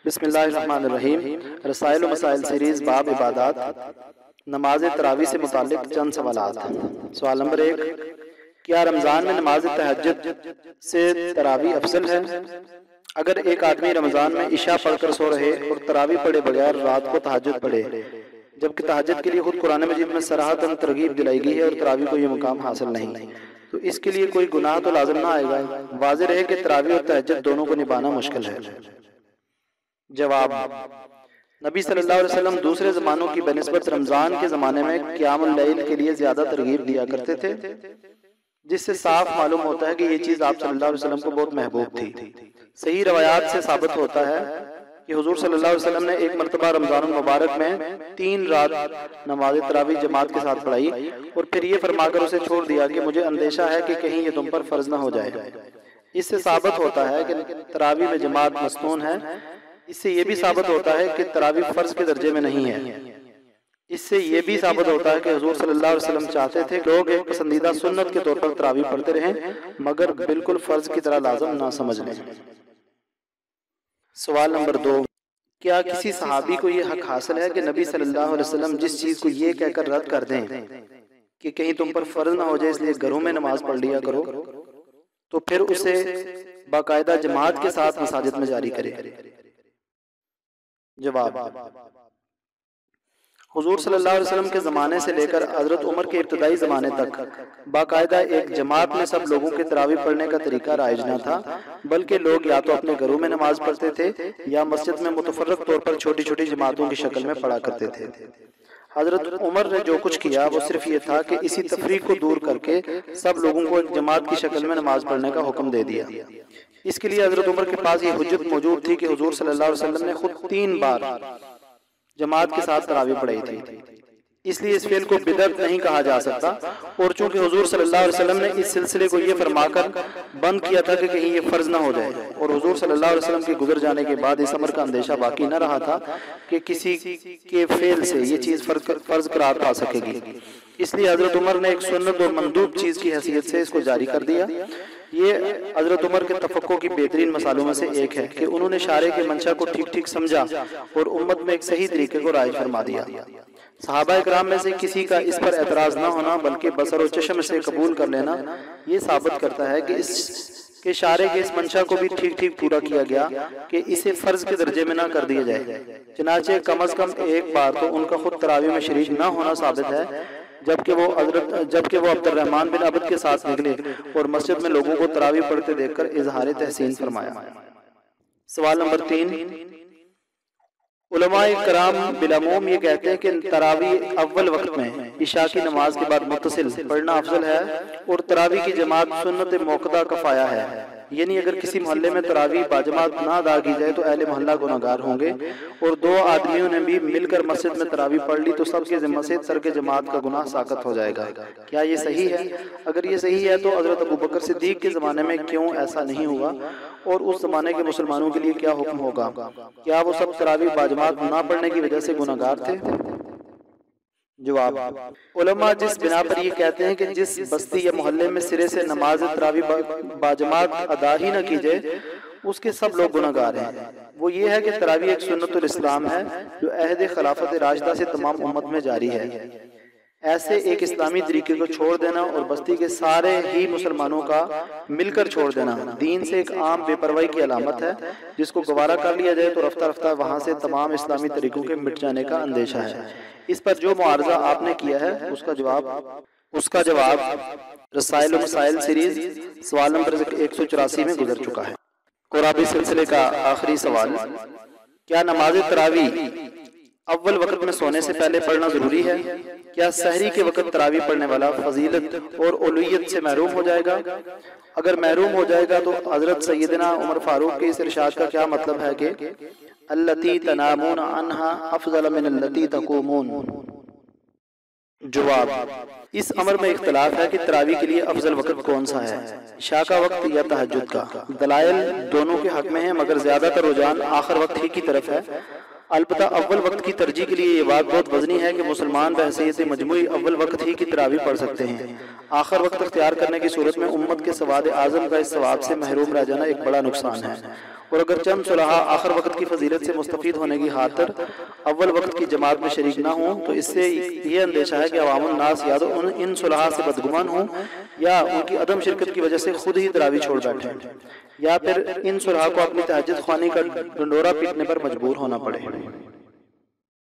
बिस्मिल्लाहिर्रहमानिर्रहीम। रसाइल व मसाइल सीरीज़ बाब इबादात नमाज तरावी से मुताल्लिक़ चंद सवालात। सवाल नंबर 1, क्या रमज़ान में नमाज तहज्जुद से तरावी अफजल है? अगर एक आदमी रमज़ान में इशा पढ़कर सो रहे और तरावी पढ़े बगैर रात को तहज्जुद पढ़े, जबकि तहज्जुद के लिए खुद कुरान मजीद में सराहतन तरगीब दिलाई गई है और तरावी को ये मुकाम हासिल नहीं, तो इसके लिए कोई गुनाह तो लाज़िम ना आएगा। वाज़ेह रहे कि तरावी और तहज्जुद दोनों को निभाना मुश्किल है। जवाब, नबी सल्लल्लाहु अलैहि वसल्लम दूसरे ज़मानों की बनिस्बत रमज़ान के ज़माने में क़ियामुल लैल के लिए ज़्यादा तरगीब दिया करते थे, जिससे साफ मालूम होता है कि ये चीज़ आप सल्लल्लाहु अलैहि वसल्लम को बहुत महबूब थी। सही रवायात से साबित होता है कि हुजूर सल्लल्लाहु अलैहि वसल्लम ने एक मरतबा रमज़ानुल मुबारक में 3 रात नमाज तरावी जमात के साथ पढ़ाई और फिर ये फरमाकर उसे छोड़ दिया कि मुझे अंदेशा है कि कहीं ये तुम पर फ़र्ज न हो जाए। इससे साबित होता है कि तरावी में जमात मसनून है। इससे ये भी साबित होता है कि तरावी फ़र्ज के दर्जे में नहीं है। इससे ये भी साबित होता है कि हुजूर सल्लल्लाहु अलैहि वसल्लम चाहते थे लोग एक पसंदीदा सुन्नत के तौर पर तरावी पढ़ते रहें, मगर बिल्कुल फ़र्ज की तरह लाज़िम ना समझ लें। सवाल नंबर 2, क्या किसी सहाबी को यह हक हासिल है कि नबी सल्लल्लाहु अलैहि वसल्लम जिस चीज़ को ये कहकर रद्द कर दें कि कहीं तुम पर फ़र्ज ना हो जाए इसलिए घरों में नमाज पढ़ लिया करो, तो फिर उसे बाकायदा जमात के साथ मसाजिद में जारी करे? जवाब, हुजूर सल्लल्लाहु अलैहि वसल्लम के ज़माने से लेकर हज़रत उमर के इब्तिदाई ज़माने तक बाकायदा एक जमात में सब लोगों के तरावी पढ़ने का तरीका राइज न था, बल्कि लोग या तो अपने घरों में नमाज पढ़ते थे या मस्जिद में मुतफर्रक तौर पर छोटी छोटी जमातों की शक्ल में पढ़ा करते थे। हज़रत उमर ने जो कुछ किया वो सिर्फ ये था कि इसी तफरीक को दूर करके सब लोगों को एक जमात की शक्ल में नमाज पढ़ने का हुक्म दे दिया। इसके लिए हज़रत उमर के पास ये हुज्जत मौजूद थी कि हुजूर सल्लल्लाहु अलैहि वसल्लम ने खुद 3 बार जमात के साथ तरावी पढ़ाई थी, इसलिए इस फेल को बिदअत नहीं कहा जा सकता। और चूंकि हुजूर सल्लल्लाहु अलैहि वसल्लम ने इस सिलसिले को ये फरमाकर बंद किया था कि कहीं ये फ़र्ज ना हो जाए, और हुजूर सल्लल्लाहु अलैहि वसल्लम के गुजर जाने के बाद इस अमर का अंदेशा बाकी न रहा था कि किसी के फेल से ये चीज़ फ़र्ज करार पा सकेगी, इसलिए हज़रत उमर ने एक सुन्नत और मंदूब चीज़ की हैसियत से इसको जारी कर दिया। ये हज़रत उमर के तफक्को की बेहतरीन मसालों में से एक है कि उन्होंने शारे के मंशा को ठीक ठीक समझा और उम्मत में एक सही तरीके को राइज फरमा दिया। सहाबा इकराम में से किसी का इस पर एतराज़ न होना बल्कि बसर और चश्म से कबूल कर लेना ये साबित करता है कि इसके शारे के इस मंशा को भी ठीक ठीक पूरा किया गया कि इसे फ़र्ज के दर्जे में ना कर दिया जाए। चनाचे कम अज़ कम एक बार तो उनका खुद तरावी में शरीक न होना साबित है, जबकि वो अब्दुर्रहमान बिन अबद के साथ निकले और मस्जिद में लोगों को तरावी पढ़ते देखकर इजहार तहसीन फरमाया। सवाल नंबर 3, उलमाए कराम बिलअमूम ये कहते हैं कि तरावी अव्वल वक्त में इशा की नमाज के बाद मुत्तसिल पढ़ना अफजल है और तरावी की जमात सुन्नत मौक़दा कफ़ाया है। यानी अगर किसी मोहल्ले में तरावी बाजमात ना अदा की जाए तो अहले मोहल्ला गुनहगार होंगे, और 2 आदमियों ने भी मिलकर मस्जिद में तरावी पढ़ ली तो सबके ज़िम्मे से तर्क जमात का गुनाह साक़त हो जाएगा। क्या ये सही है? अगर ये सही है तो हज़रत अबू बकर सिद्दीक़ के ज़माने में क्यों ऐसा नहीं हुआ और उस ज़माने के मुसलमानों के लिए क्या हुक्म होगा? क्या वो सब तरावी बाजमात ना पढ़ने की वजह से गुनहगार थे? जवाब, उलमा जिस बिना पर ये कहते हैं कि जिस बस्ती या मोहल्ले में सिरे से नमाज तरावी बाजमात अदा ही न की जाए उसके सब लोग गुनहगार हैं, वो ये है कि तरावी एक सुन्नतुल इस्लाम है जो अहद खिलाफत राशिदा से तमाम उम्मत में जारी है। ऐसे एक इस्लामी तरीके को छोड़ देना और बस्ती के सारे ही मुसलमानों का मिलकर छोड़ देना दीन से एक आम बेपरवाही की अलामत है, जिसको गवारा कर लिया जाए तो रफ्ता रफ्ता वहाँ से तमाम इस्लामी तरीकों के मिट जाने का अंदेशा है। इस पर जो मुआरजा आपने किया है उसका जवाब रसाइल व मसाइल सीरीज सवाल नंबर 184 में गुजर चुका है। कुराबी सिलसिले का आखिरी सवाल, क्या नमाज तरावी अव्वल वक्त में सोने से पहले पढ़ना जरूरी है? क्या सहरी के वक्त तरावी पढ़ने वाला फजीलत और उलूहियत से महरूम हो जाएगा? अगर महरूम हो जाएगा तो हजरत सैयदना उमर फारूक के इस इरशाद का क्या मतलब है कि अल्लती तनामून अन्हा अफजल मिन अल्लती तकूमून? जवाब, इस अमर में इख्तलाफ है कि तरावी के लिए अफजल वक्त कौन सा है, इशा का वक्त या तहज्जुद का। दलाइल दोनों के हक में है, मगर ज्यादातर रुझान आखिर वक्त ही की तरफ है। अलबत्ता अव्वल वक्त की तरजीह के लिए ये बात बहुत वजनी है कि मुसलमान बहसीयत मजमूई अव्वल वक्त ही की तरावी पढ़ सकते हैं। आखिर वक्त अख्तियार करने की सूरत में उम्मत के सवाद आज़म का इस सवाब से महरूम रह जाना एक बड़ा नुकसान है। और अगर चंद सुलहा आखिर वक्त की फजीलत से मुस्तफ़ीद होने की खातिर अव्वल वक्त की जमात में शरीक ना हों तो इससे ये अंदेशा है कि अवामुन नास या तो इन सुलहा से बदगुमान हों या उनकी अदम शिरकत की वजह से खुद ही तरावी छोड़ बैठें, या फिर इन सुलहा को अपनी तहज्जुद ख्वानी का डंडोरा पीटने पर मजबूर होना पड़े।